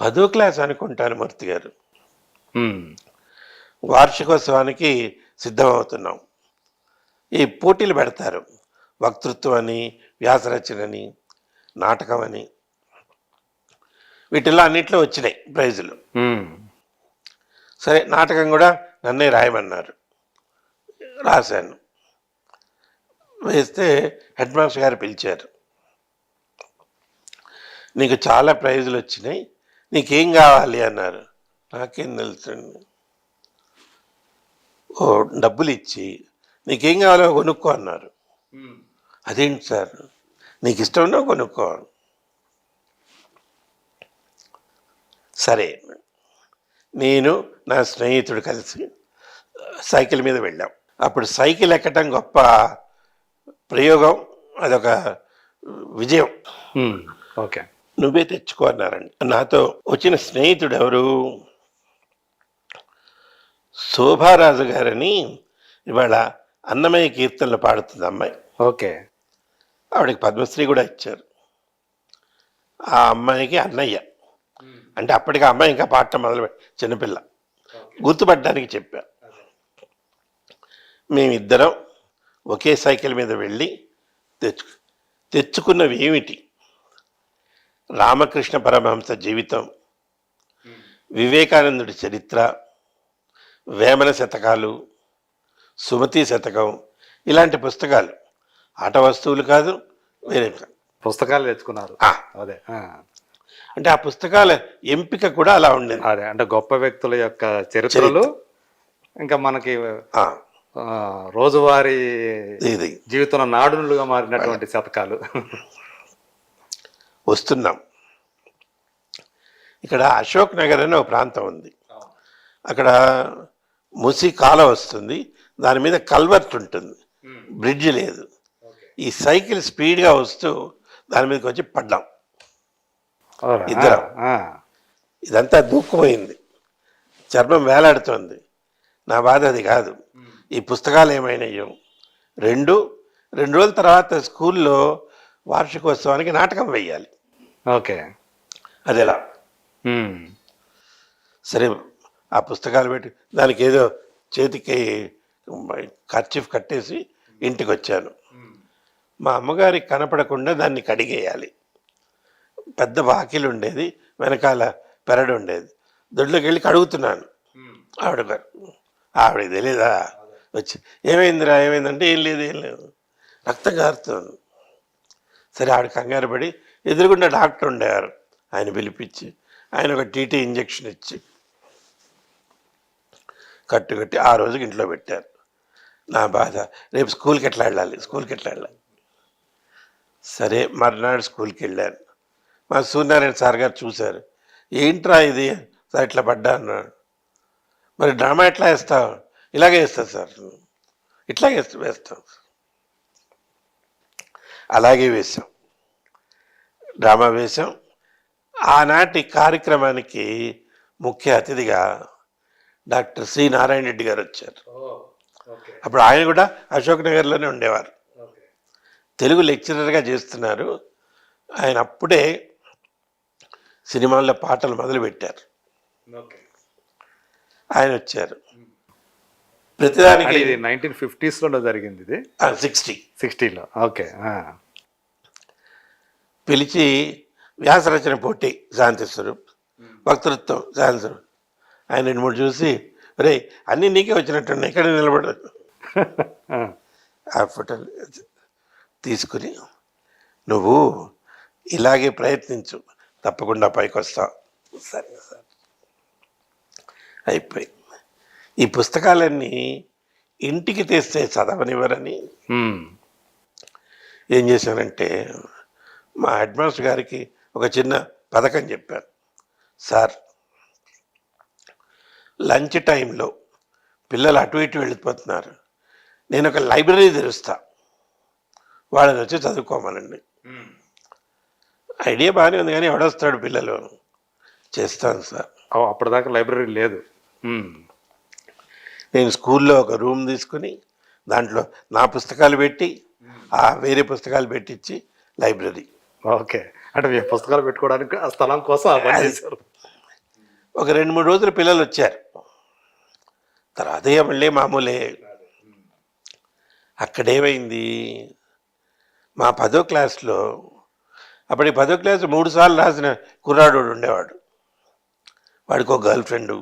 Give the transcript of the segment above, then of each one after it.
10వ క్లాస్ అనుకుంటాను మూర్తి గారు. హ్మ్. వార్షికోత్సవానికి సిద్ధమవుతున్నాం. ఈ పోటీలు పెడతారు. వక్తృత్వం అని, వ్యాసరచనని, నాటకం అని, వీటిల్లో అన్నిట్లో వచ్చినాయి ప్రైజులు. హ్మ్. సరే నాటకం కూడా నన్నే రాయమన్నారు. రాశాను. వేస్తే హెడ్ మాస్టర్ గారు పిలిచారు. నీకు చాలా ప్రైజులు వచ్చినాయి, నీకేం కావాలి అన్నారు. నాకేం తెలుసండి. ఓ డబ్బులు ఇచ్చి నీకేం కావాలో కొనుక్కో అన్నారు. అదేంటి సార్, నీకు ఇష్టం ఉన్నా కొనుక్కో. సరే, నేను నా స్నేహితుడు కలిసి సైకిల్ మీద వెళ్ళాం. అప్పుడు సైకిల్ ఎక్కటం గొప్ప ప్రయోగం, అదొక విజయం. ఓకే. నువ్వే తెచ్చుకో అన్నారండి. నాతో వచ్చిన స్నేహితుడు ఎవరు, శోభారాజు గారని, ఇవాళ అన్నమయ్య కీర్తనలు పాడుతుంది అమ్మాయి. ఓకే. ఆవిడకి పద్మశ్రీ కూడా ఇచ్చారు. ఆ అమ్మాయికి అన్నయ్య అంటే అప్పటికి ఆ అమ్మాయి ఇంకా పాడటం మొదలు చిన్నపిల్ల, గుర్తుపట్టడానికి చెప్పా. మేమిద్దరం ఒకే సైకిల్ మీద వెళ్ళి తెచ్చుకున్నవి ఏమిటి, రామకృష్ణ పరమహంస జీవితం, వివేకానందుడి చరిత్ర, వేమన శతకాలు, సుమతి శతకం, ఇలాంటి పుస్తకాలు. ఆట వస్తువులు కాదు, వేరే పుస్తకాలు తెచ్చుకున్నారు. అదే అంటే ఆ పుస్తకాల ఎంపిక కూడా అలా ఉండేది. అదే అంటే గొప్ప వ్యక్తుల యొక్క చరిత్రలు, ఇంకా మనకి రోజువారీ జీవితంలో నాడునులుగా మారినటువంటి శతకాలు. వస్తున్నాం. ఇక్కడ అశోక్ నగర్ అనే ఒక ప్రాంతం ఉంది. అక్కడ ముసి కాలం వస్తుంది, దాని మీద కల్వర్ట్ ఉంటుంది, బ్రిడ్జ్ లేదు. ఈ సైకిల్ స్పీడ్గా వస్తూ దాని మీదకి వచ్చి పడ్డాం ఇద్దరం. ఇదంతా దూక్కుపోయింది, చర్మం వేలాడుతోంది. నా బాధ అది కాదు, ఈ పుస్తకాలు ఏమైనాయో. రెండు రోజుల తర్వాత స్కూల్లో వార్షికోత్సవానికి నాటకం వేయాలి. ఓకే. అది ఎలా? సరే, ఆ పుస్తకాలు పెట్టి దానికి ఏదో చేతికి కర్చీఫ్ కట్టేసి ఇంటికి వచ్చాను. మా అమ్మగారికి కనపడకుండా దాన్ని కడిగేయాలి. పెద్ద వాకిలు ఉండేది, వెనకాల పెరడు ఉండేది. దొడ్లోకి వెళ్ళి కడుగుతున్నాను. ఆవిడకి తెలీదా? వచ్చి ఏమైందిరా, ఏమైందంటే ఏం లేదు, రక్తం కారుతుంది. సరే, ఆవిడ కంగారు పడి ఎదురుగుండా డాక్టర్ ఉండేవారు, ఆయన పిలిపించి ఆయన ఒక టీటీ ఇంజెక్షన్ ఇచ్చి కట్టి ఆ రోజుకి ఇంట్లో పెట్టారు. నా బాధ, రేపు స్కూల్కి ఎట్లా వెళ్ళాలి. సరే, మర్నాడు స్కూల్కి వెళ్ళాను. మా సూర్యనారాయణ సార్ గారు చూశారు. ఏంట్రా ఇది, సార్ ఇట్లా పడ్డా అన్నాడు. మరి డ్రామా ఎట్లా వేస్తావు? ఇలాగే వేస్తా సార్, ఇట్లాగే వేస్తాం. అలాగే వేసాం, డ్రామా వేసాం. ఆనాటి కార్యక్రమానికి ముఖ్య అతిథిగా డాక్టర్ సి నారాయణ రెడ్డి గారు వచ్చారు. అప్పుడు ఆయన కూడా అశోక్ నగర్లోనే ఉండేవారు, తెలుగు లెక్చరర్గా చేస్తున్నారు. ఆయన అప్పుడే సినిమాల్లో పాటలు మొదలుపెట్టారు. ఆయన వచ్చారు. ప్రతిదానికి 1950s జరిగింది ఇది. 60లో. ఓకే. పిలిచి వ్యాసరచన పోటీ శాంతి స్వరూప్, వక్తృత్వం శాంతి స్వరూప్. ఆయన 2-3 చూసి, రే అన్నీ నీకే వచ్చినట్టున్నాయి, ఇక్కడ నిలబడదు. ఆ ఫోటోలు తీసుకుని, నువ్వు ఇలాగే ప్రయత్నించు, తప్పకుండా పైకి వస్తావు. సరే సార్, అయిపోయి ఈ పుస్తకాలన్నీ ఇంటికి తెస్తే చదవనివ్వరని ఏం చేశానంటే, మా హెడ్ మాస్టర్ గారికి ఒక చిన్న పథకం చెప్పాను. సార్, లంచ్ టైంలో పిల్లలు అటు ఇటు వెళ్ళిపోతున్నారు, నేను ఒక లైబ్రరీ తెరుస్తా, వాళ్ళని వచ్చి చదువుకోమనండి. ఐడియా బాగానే ఉంది, కానీ ఎవడొస్తాడు పిల్లలు. చేస్తాను సార్. అప్పటిదాకా లైబ్రరీ లేదు. నేను స్కూల్లో ఒక రూమ్ తీసుకుని దాంట్లో నా పుస్తకాలు పెట్టి, వేరే పుస్తకాలు పెట్టించి లైబ్రరీ. ఓకే. అంటే మీ పుస్తకాలు పెట్టుకోవడానికి ఆ స్థలం కోసం ఒక 2-3 రోజులు పిల్లలు వచ్చారు. తర్వాత ఇక మళ్ళీ మామూలే. అక్కడేమైంది, మా 10వ క్లాస్లో అప్పటికి 10వ క్లాస్ 3 సార్లు రాసిన కుర్రాడు ఉండేవాడు. వాడికి ఒక గర్ల్ ఫ్రెండు.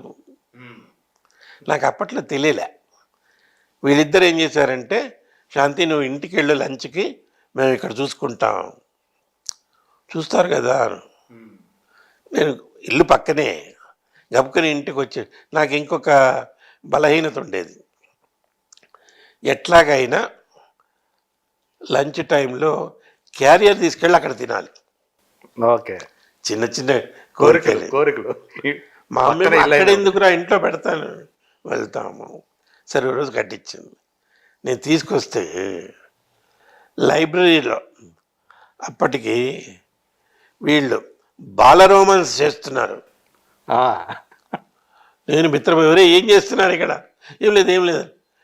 నాకు అప్పట్లో తెలియలే. వీళ్ళిద్దరు ఏం చేశారంటే, శాంతి నువ్వు ఇంటికి వెళ్ళు లంచ్కి, మేము ఇక్కడ చూసుకుంటాం. చూస్తారు కదా, నేను ఇల్లు పక్కనే గబుకుని ఇంటికి వచ్చి, నాకు ఇంకొక బలహీనత ఉండేది. ఎట్లాగైనా లంచ్ టైంలో క్యారియర్ తీసుకెళ్ళి అక్కడ తినాలి. ఓకే. చిన్న చిన్న కోరికలు. కోరికలు మా అమ్మ అక్కడ ఎందుకురా ఇంట్లో పెడతాను, వెళ్తాము. సరే ఓ రోజు కట్టించింది. నేను తీసుకొస్తే లైబ్రరీలో అప్పటికి వీళ్ళు బాల రోమాన్స్ చేస్తున్నారు. నేను మిత్రం ఎవరే ఏం చేస్తున్నారు ఇక్కడ, ఏం లేదు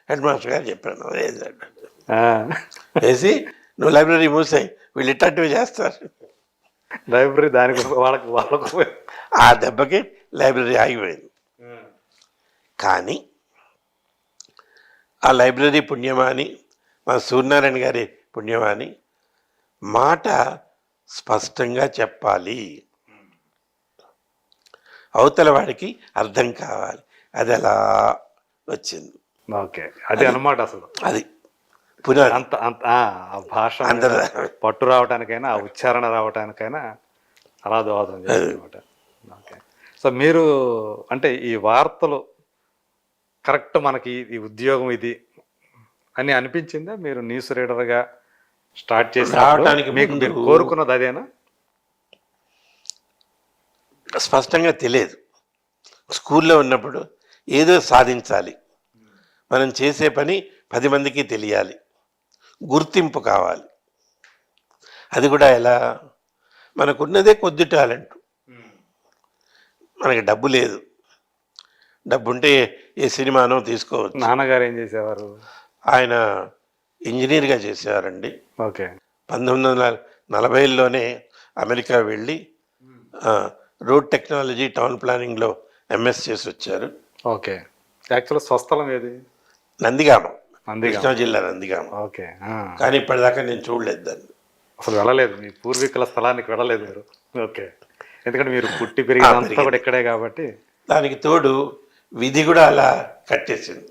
హెడ్ మాస్టర్ గారు చెప్పాను వేసి నువ్వు లైబ్రరీ మూసాయి, వీళ్ళు ఇట్లాంటివి చేస్తారు. లైబ్రరీ దానికి వాళ్ళకు ఆ దెబ్బకి లైబ్రరీ ఆగిపోయింది. కానీ ఆ లైబ్రరీ పుణ్యమాని, మా సూర్యనారాయణ గారి పుణ్యమాని, మాట స్పష్టంగా చెప్పాలి, అవతల వాడికి అర్థం కావాలి. అది ఎలా వచ్చింది. ఓకే, అది అన్నమాట. అసలు అది పునాది. అంత అంత ఆ భాష పట్టు రావడానికైనా, ఆ ఉచ్చారణ రావడానికైనా అలా దోహదం చేయాలన్నమాట. ఓకే. సో మీరు అంటే ఈ వార్తలు కరెక్ట్ మనకి ఈ ఉద్యోగం ఇది అని అనిపించిందా? మీరు న్యూస్ రీడర్గా స్టార్ట్ చేసి రావడానికి మీకు మీరు కోరుకున్నది అదేనా? స్పష్టంగా తెలియదు. స్కూల్లో ఉన్నప్పుడు ఏదో సాధించాలి, మనం చేసే పని 10 మందికి తెలియాలి, గుర్తింపు కావాలి. అది కూడా ఎలా, మనకున్నదే కొద్ది టాలెంట్, మనకి డబ్బు లేదు. డబ్బు ఉంటే ఏ సినిమానో తీసుకోవచ్చు. నాన్నగారు ఏం చేసేవారు? ఆయన ఇంజనీర్గా చేసేవారండి. ఓకే. 1940లోనే అమెరికా వెళ్ళి రోడ్ టెక్నాలజీ టౌన్ ప్లానింగ్లో ఎంఎస్ చేసి వచ్చారు. ఓకే. యాక్చువల్ స్వస్థలం ఏది? నందిగామ, కృష్ణా జిల్లా నందిగామ. ఓకే. కానీ ఇప్పటిదాకా నేను చూడలేదు దాన్ని. అసలు వెళ్ళలేదు, మీ పూర్వీకుల స్థలానికి వెళ్ళలేదు మీరు. ఓకే. ఎందుకంటే మీరు పుట్టి పెరిగినంతా కూడా ఇక్కడే కాబట్టి. దానికి తోడు విధి కూడా అలా కట్టేసింది.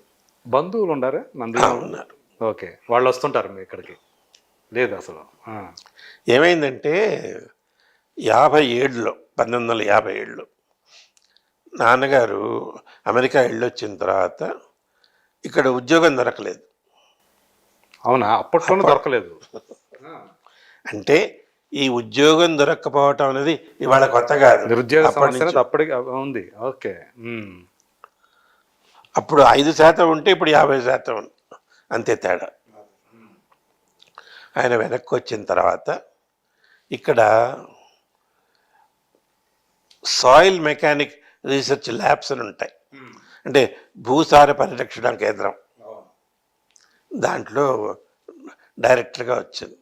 బంధువులు ఉండారా నందిగామ? ఉన్నారు. ఓకే. వాళ్ళు వస్తుంటారు మీ ఇక్కడికి? లేదు అసలు. ఏమైందంటే 57లో 1957లో నాన్నగారు అమెరికా వెళ్ళొచ్చిన తర్వాత ఇక్కడ ఉద్యోగం దొరకలేదు. అవునా? అప్పట్లోనే దొరకలేదు? అంటే ఈ ఉద్యోగం దొరక్కపోవటం అనేది ఇవాళ కొత్త కాదు. నిరుద్యోగ సమస్య అప్పటికి ఉంది. ఓకే. అప్పుడు 5% ఉంటే ఇప్పుడు 50% అంతే తేడా. ఆయన వెనక్కి వచ్చిన తర్వాత ఇక్కడ సాయిల్ మెకానిక్ రీసెర్చ్ ల్యాబ్స్ అని ఉంటాయి. అంటే భూసార పరిరక్షణ కేంద్రం, దాంట్లో డైరెక్టర్గా వచ్చింది.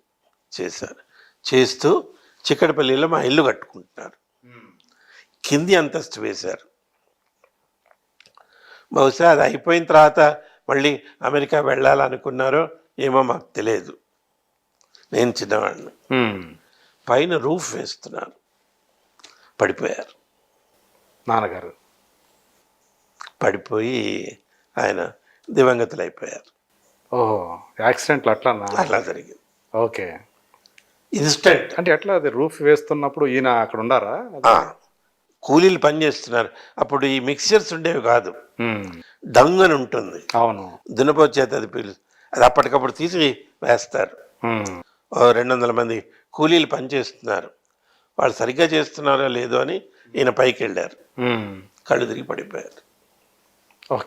చేశారు. చేస్తూ చిక్కడపల్లిలో మా ఇల్లు కట్టుకుంటున్నారు. కింది అంతస్తు వేశారు. బహుశా అది అయిపోయిన తర్వాత మళ్ళీ అమెరికా వెళ్ళాలనుకున్నారో ఏమో మాకు తెలియదు. నేను చిన్నవాడిని. పైన రూఫ్ వేస్తున్నారు, పడిపోయారు. నాన్నగారు పడిపోయి ఆయన దివంగతులు అయిపోయారు. ఓహో, యాక్సిడెంట్లు అట్లా అట్లా జరిగింది. ఓకే. ఇన్స్టెంట్. అంటే ఎట్లా అది రూఫ్ వేస్తున్నప్పుడు ఈయన అక్కడ ఉండారా? కూలీలు పని చేస్తున్నారు. అప్పుడు ఈ మిక్చర్స్ ఉండేవి కాదు, డంగ్ అని ఉంటుంది. అవును. దున్నపోచేత అది అది అప్పటికప్పుడు తీసి వేస్తారు. 200 మంది కూలీలు పని చేస్తున్నారు. వాళ్ళు సరిగ్గా చేస్తున్నారో లేదో అని ఈయన పైకి వెళ్ళారు. కళ్ళు తిరిగి పడిపోయారు.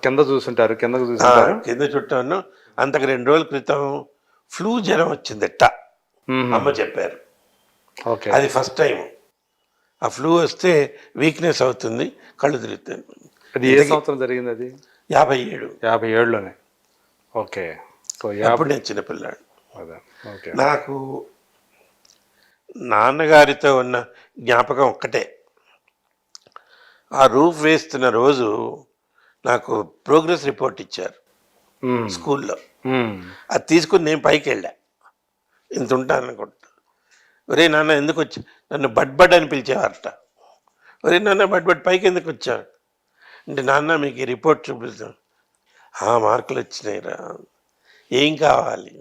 కింద చూసుంటారు. కింద చుట్టాను. అంతకు 2 రోజుల క్రితం ఫ్లూ జ్వరం వచ్చిందట, అమ్మ చెప్పారు. అది ఫస్ట్ టైం. ఆ ఫ్లూ వస్తే వీక్నెస్ అవుతుంది, కళ్ళు తిరుగుతాయి. అది ఏ సంవత్సరం జరిగింది? అది 57లోనే. ఓకే. అప్పుడు నేను చిన్నపిల్లాడు. నాకు నాన్నగారితో ఉన్న జ్ఞాపకం ఒక్కటే. ఆ రూఫ్ వేస్తున్న రోజు నాకు ప్రోగ్రెస్ రిపోర్ట్ ఇచ్చారు స్కూల్లో. అది తీసుకుని నేను పైకి వెళ్ళా, ఇంత ఉంటాను అనుకుంటా. ఒరే నాన్న ఎందుకు వచ్చా, నన్ను బడ్ అని పిలిచేవారట. ఒరే నాన్న బడ్ పైకి ఎందుకు వచ్చావు అంటే, నాన్న మీకు ఈ రిపోర్ట్ చూపిస్తాను. మార్కులు వచ్చినాయిరా, ఏం కావాలి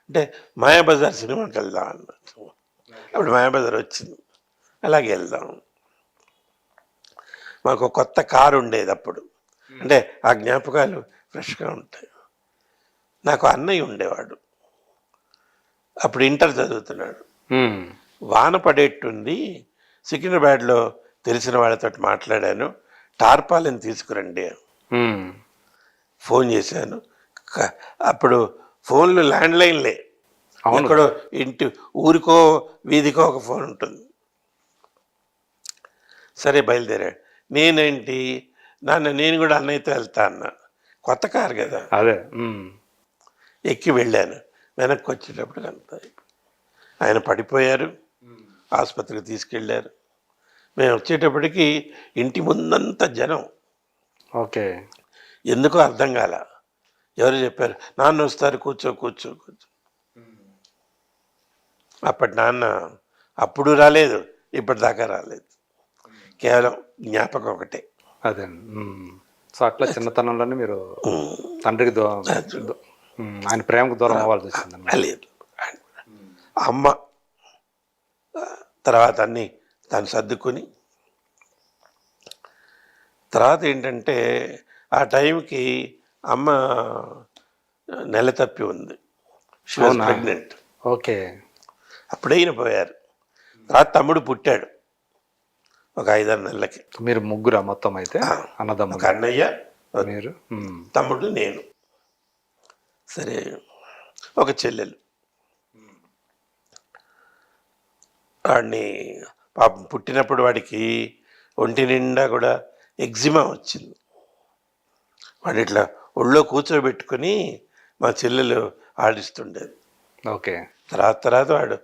అంటే, మాయాబజార్ సినిమాకి వెళ్దాం అన్నట్టు. అప్పుడు మాయాబజార్ వచ్చింది, అలాగే వెళ్దాం. మాకు కొత్త కారు ఉండేది అప్పుడు, అంటే ఆ జ్ఞాపకాలు ఫ్రెష్గా ఉంటాయి. నాకు అన్నయ్య ఉండేవాడు, అప్పుడు ఇంటర్ చదువుతున్నాడు. వాన పడేట్టుంది, సికింద్రాబాద్లో తెలిసిన వాళ్ళతో మాట్లాడాను, టార్పాలిన్ తీసుకురండి. ఫోన్ చేశాను. అప్పుడు ఫోన్లు ల్యాండ్లైన్లే, ఎక్కడో ఇంటి ఊరికో వీధికో ఒక ఫోన్ ఉంటుంది. సరే బయలుదేరాడు. నేనేంటి నాన్న, నేను కూడా అన్నయ్యతో వెళ్తా అన్నా, కొత్త కారు కదా. అదే ఎక్కి వెళ్ళాను. వెనక్కి వచ్చేటప్పుడు అంత ఆయన పడిపోయారు, ఆసుపత్రికి తీసుకెళ్ళారు. మేము వచ్చేటప్పటికి ఇంటి ముందంతా జనం. ఓకే. ఎందుకో అర్థం కాల, ఎవరు చెప్పారు నాన్న వస్తారు, కూర్చో కూర్చో కూర్చో. అప్పటి నాన్న అప్పుడు రాలేదు, ఇప్పటిదాకా రాలేదు, కేవలం జ్ఞాపకం ఒకటే. అదే. సో అట్లా చిన్నతనంలోనే మీరు తండ్రికి ఆయన ప్రేమకు దూరం అవ్వాల్సి వచ్చింది. లేదు, అమ్మ తర్వాత అన్నీ తను సర్దుకుని, తర్వాత ఏంటంటే ఆ టైంకి అమ్మ నెల తప్పి ఉంది, షీ వాజ్ ప్రెగ్నెంట్. ఓకే. అప్పుడే ఈయన పోయారు. తర్వాత తమ్ముడు పుట్టాడు ఒక 5-6 నెలలకి. మీరు ముగ్గురా మొత్తం అయితే? అన్నదమ్ములు, ఒక అన్నయ్య, మీరు, తమ్ముడు, నేను. సరే, ఒక చెల్లెలు. వాడిని పాపం పుట్టినప్పుడు వాడికి ఒంటి నిండా కూడా ఎగ్జిమా వచ్చింది. వాడు ఇట్లా ఒళ్ళో కూర్చోబెట్టుకుని మా చెల్లెలు ఆడిస్తుండేది. ఓకే. తర్వాత వాడు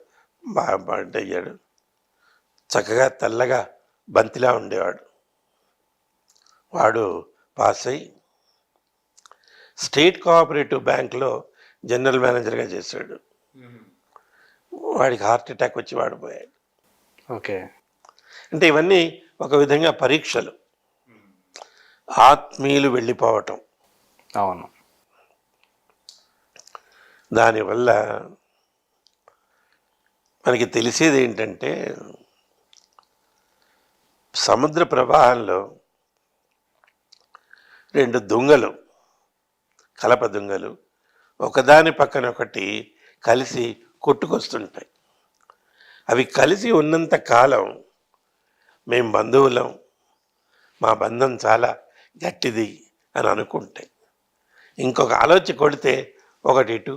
బాగా అయ్యాడు, చక్కగా తెల్లగా బంతిలా ఉండేవాడు. వాడు పాస్ అయ్యి స్టేట్ కోఆపరేటివ్ బ్యాంక్లో జనరల్ మేనేజర్గా చేశాడు. వాడికి హార్ట్ అటాక్ వచ్చి వాడిపోయాడు. ఓకే. అంటే ఇవన్నీ ఒక విధంగా పరీక్షలు, ఆత్మీయులు వెళ్ళిపోవటం. అవును. దానివల్ల మనకి తెలిసేది ఏంటంటే, సముద్ర ప్రవాహంలో 2 దుంగలు, కలప దుంగలు ఒకదాని పక్కన ఒకటి కలిసి కొట్టుకొస్తుంటాయి. అవి కలిసి ఉన్నంత కాలం మేము బంధువులం, మా బంధం చాలా గట్టిది అని అనుకుంటాయి. ఇంకొక ఆలోచన కొడితే ఒకటి ఇటు